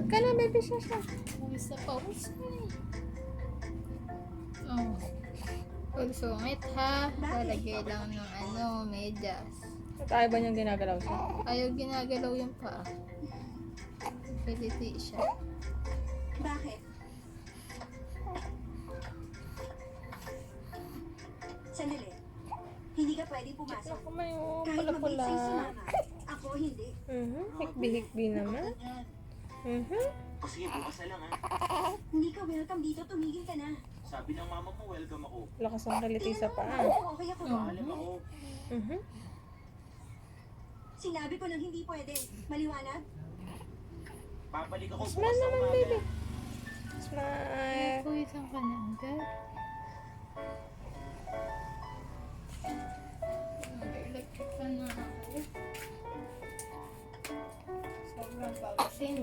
ka na, baby Shasha. Pawis na pawis na eh. Oh. Huwag sungit ha. Lalagay lang ng medyas. Tayo ba niyang ginagalaw siya? Ayaw ginagalaw yung paa. Piliti siya. Bakit? Sandali. Hindi ka pwedeng pumasok. Ako may Kahit pula-pula. mabait sa'yo si mama. Ako hindi. Hikbi-hikbi naman. O sige, bukas na lang ha. Hindi ka welcome dito. Tumigil ka na. Sabi ng mama mo, welcome ako. Lakas ang kiliti sa paa. Oo, okay ako. Paalam ako. Sinabi ko nang hindi pwede. Maliwanag? Babalik ako Smile bukas na naman, umaga. baby. Smile. Puwisan ka na agad. Electric fan na ako. Sobrang pawisin.